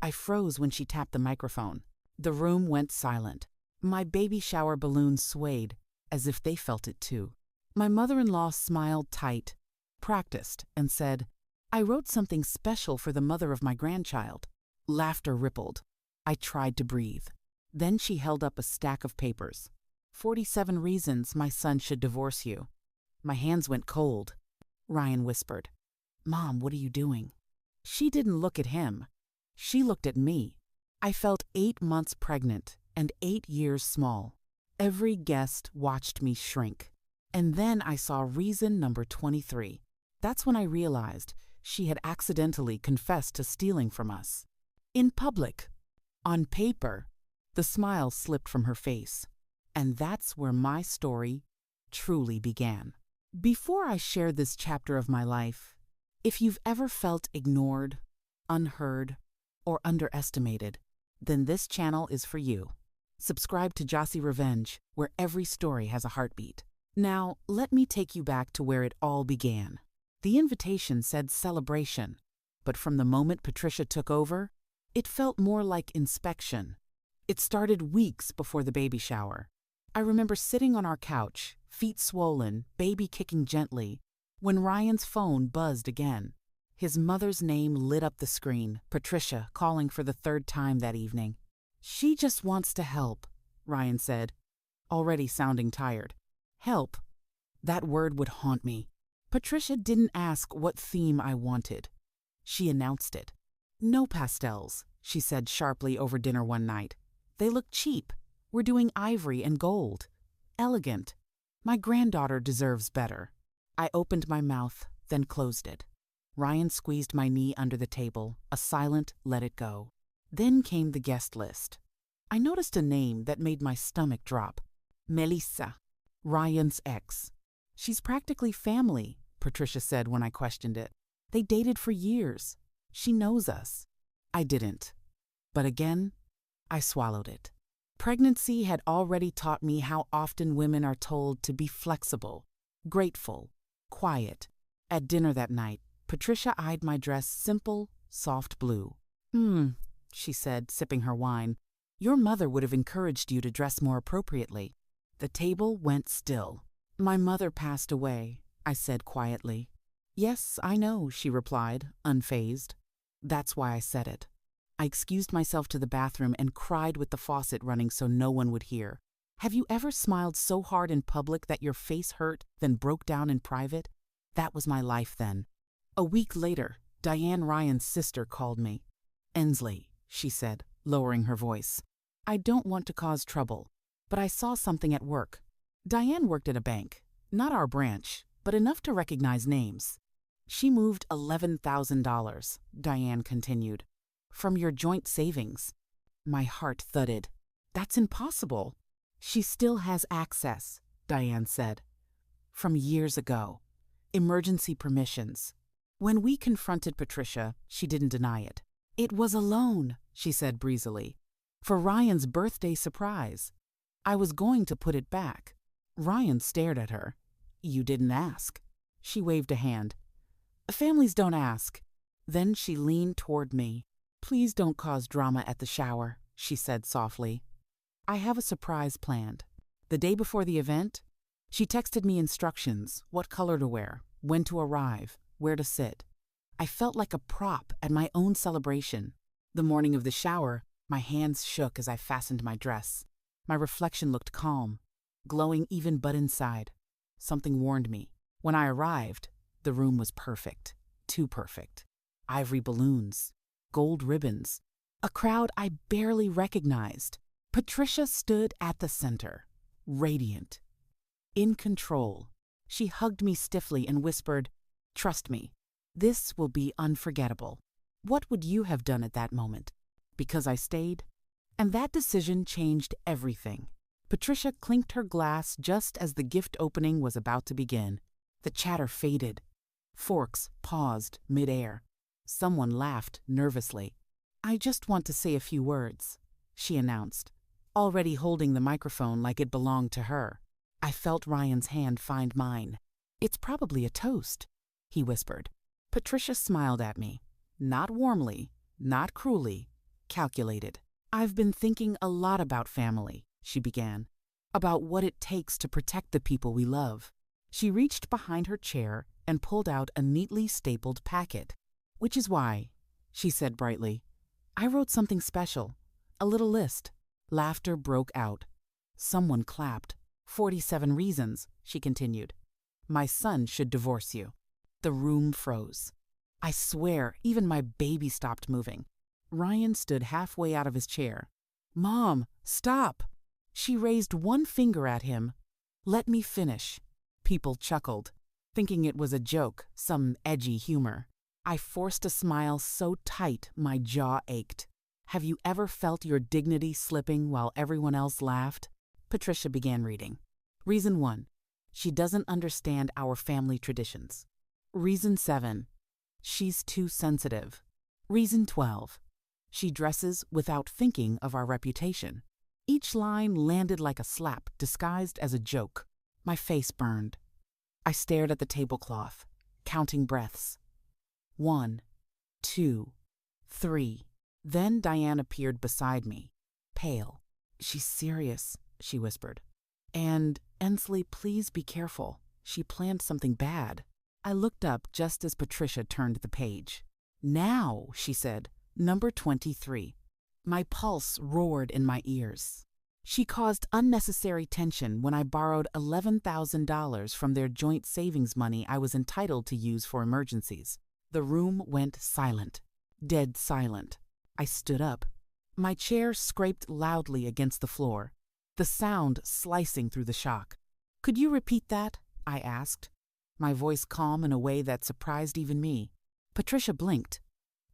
I froze when she tapped the microphone. The room went silent. My baby shower balloons swayed, as if they felt it too. My mother-in-law smiled tight, practiced, and said, "I wrote something special for the mother of my grandchild." Laughter rippled. I tried to breathe. Then she held up a stack of papers. 47 reasons my son should divorce you. My hands went cold. Ryan whispered, "Mom, what are you doing?" She didn't look at him. She looked at me. I felt 8 months pregnant and 8 years small. Every guest watched me shrink. And then I saw reason number 23. That's when I realized she had accidentally confessed to stealing from us. In public. On paper. The smile slipped from her face. And that's where my story truly began. Before I share this chapter of my life, if you've ever felt ignored, unheard, or underestimated, then this channel is for you. Subscribe to Jossy Revenge, where every story has a heartbeat. Now, let me take you back to where it all began. The invitation said celebration, but from the moment Patricia took over, it felt more like inspection. It started weeks before the baby shower. I remember sitting on our couch, feet swollen, baby kicking gently, when Ryan's phone buzzed again. His mother's name lit up the screen, Patricia calling for the 3rd time that evening. "She just wants to help," Ryan said, already sounding tired. Help. That word would haunt me. Patricia didn't ask what theme I wanted. She announced it. "No pastels," she said sharply over dinner one night. "They look cheap. We're doing ivory and gold. Elegant. My granddaughter deserves better." I opened my mouth, then closed it. Ryan squeezed my knee under the table, a silent let it go. Then came the guest list. I noticed a name that made my stomach drop. Melissa, Ryan's ex. "She's practically family," Patricia said when I questioned it. "They dated for years. She knows us." I didn't. But again, I swallowed it. Pregnancy had already taught me how often women are told to be flexible, grateful, quiet. At dinner that night, Patricia eyed my dress simple, soft blue. She said, sipping her wine. "Your mother would have encouraged you to dress more appropriately." The table went still. "My mother passed away," I said quietly. "Yes, I know," she replied, unfazed. That's why I said it. I excused myself to the bathroom and cried with the faucet running so no one would hear. Have you ever smiled so hard in public that your face hurt, then broke down in private? That was my life then. A week later, Diane Ryan's sister called me. "Ensley," she said, lowering her voice. "I don't want to cause trouble, but I saw something at work." Diane worked at a bank, not our branch, but enough to recognize names. "She moved $11,000, Diane continued, "from your joint savings." My heart thudded. "That's impossible." "She still has access," Diane said. "From years ago. Emergency permissions." When we confronted Patricia, she didn't deny it. "It was a loan," she said breezily, "for Ryan's birthday surprise. I was going to put it back." Ryan stared at her. "You didn't ask." She waved a hand. "Families don't ask." Then she leaned toward me. "Please don't cause drama at the shower," she said softly. "I have a surprise planned." The day before the event, she texted me instructions, what color to wear, when to arrive, where to sit. I felt like a prop at my own celebration. The morning of the shower, my hands shook as I fastened my dress. My reflection looked calm, glowing even but inside. Something warned me. When I arrived, the room was perfect, too perfect. Ivory balloons, gold ribbons, a crowd I barely recognized. Patricia stood at the center, radiant, in control. She hugged me stiffly and whispered, "Trust me, this will be unforgettable." What would you have done at that moment? Because I stayed? And that decision changed everything. Patricia clinked her glass just as the gift opening was about to begin. The chatter faded. Forks paused midair. Someone laughed nervously. "I just want to say a few words," she announced, already holding the microphone like it belonged to her. I felt Ryan's hand find mine. "It's probably a toast," he whispered. Patricia smiled at me. Not warmly, not cruelly, calculated. "I've been thinking a lot about family," she began, "about what it takes to protect the people we love." She reached behind her chair and pulled out a neatly stapled packet. "Which is why," she said brightly, "I wrote something special, a little list." Laughter broke out. Someone clapped. 47 reasons, she continued. "My son should divorce you." The room froze. I swear, even my baby stopped moving. Ryan stood halfway out of his chair. "Mom, stop!" She raised one finger at him. "Let me finish." People chuckled, thinking it was a joke, some edgy humor. I forced a smile so tight my jaw ached. Have you ever felt your dignity slipping while everyone else laughed? Patricia began reading. Reason 1. She doesn't understand our family traditions. Reason 7. She's too sensitive. Reason 12. She dresses without thinking of our reputation. Each line landed like a slap disguised as a joke. My face burned. I stared at the tablecloth, counting breaths. 1, 2, 3. Then Diane appeared beside me, pale. "She's serious," she whispered. "And, Ensley, please be careful. She planned something bad." I looked up just as Patricia turned the page. "Now," she said, "number 23. My pulse roared in my ears. She caused unnecessary tension when I borrowed $11,000 from their joint savings money I was entitled to use for emergencies. The room went silent, dead silent. I stood up. My chair scraped loudly against the floor, the sound slicing through the shock. "Could you repeat that?" I asked, my voice calm in a way that surprised even me. Patricia blinked.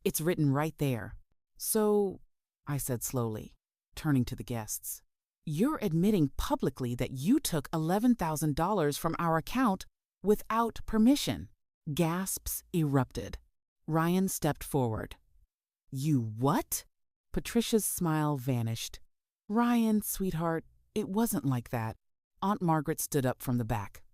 "It's written right there." "So," I said slowly, turning to the guests, "you're admitting publicly that you took $11,000 from our account without permission." Gasps erupted. Ryan stepped forward. "You what?" Patricia's smile vanished. "Ryan, sweetheart, it wasn't like that." Aunt Margaret stood up from the back.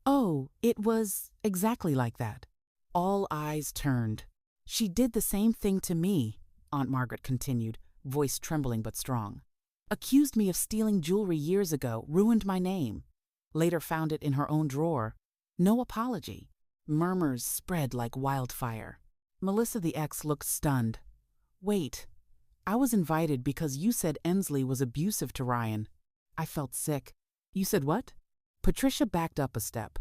"Oh, it was exactly like that." All eyes turned. "She did the same thing to me," Aunt Margaret continued, voice trembling but strong. "Accused me of stealing jewelry years ago, ruined my name. Later found it in her own drawer. No apology." Murmurs spread like wildfire. Melissa the ex looked stunned. "Wait, I was invited because you said Ensley was abusive to Ryan." I felt sick. "You said what?" Patricia backed up a step.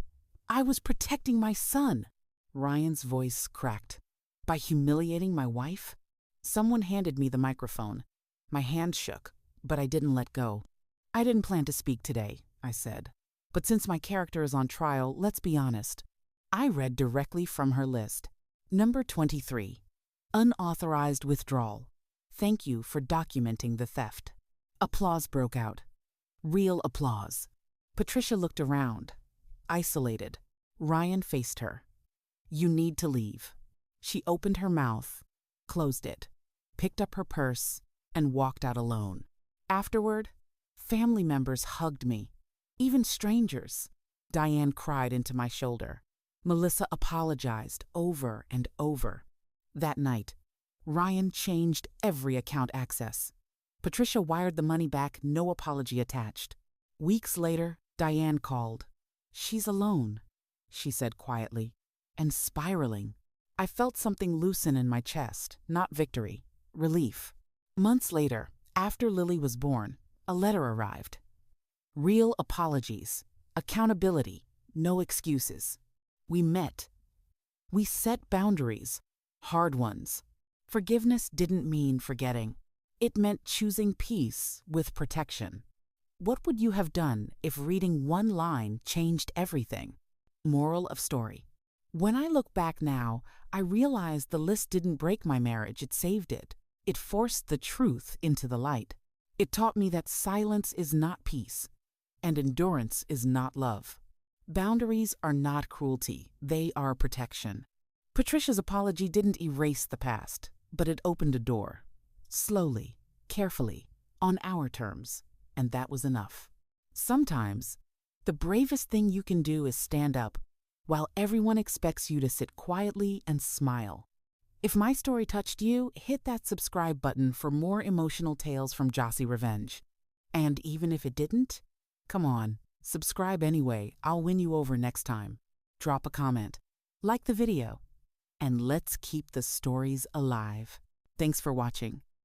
"I was protecting my son." Ryan's voice cracked. "By humiliating my wife?" Someone handed me the microphone. My hand shook, but I didn't let go. "I didn't plan to speak today," I said. "But since my character is on trial, let's be honest." I read directly from her list. Number 23. Unauthorized withdrawal. Thank you for documenting the theft. Applause broke out. Real applause. Patricia looked around. Isolated. Ryan faced her. "You need to leave." She opened her mouth, closed it, picked up her purse, and walked out alone. Afterward, family members hugged me, even strangers. Diane cried into my shoulder. Melissa apologized over and over. That night, Ryan changed every account access. Patricia wired the money back, no apology attached. Weeks later, Diane called. "She's alone," she said quietly, and spiraling. I felt something loosen in my chest, not victory, relief. Months later, after Lily was born, a letter arrived. Real apologies, accountability, no excuses. We met. We set boundaries, hard ones. Forgiveness didn't mean forgetting. It meant choosing peace with protection. What would you have done if reading one line changed everything? Moral of story. When I look back now, I realize the list didn't break my marriage, it saved it. It forced the truth into the light. It taught me that silence is not peace, and endurance is not love. Boundaries are not cruelty, they are protection. Patricia's apology didn't erase the past, but it opened a door. Slowly, carefully, on our terms, and that was enough. Sometimes, the bravest thing you can do is stand up, while everyone expects you to sit quietly and smile. If my story touched you, hit that subscribe button for more emotional tales from Jossy Revenge. And even if it didn't, come on, subscribe anyway. I'll win you over next time. Drop a comment, like the video, and let's keep the stories alive. Thanks for watching.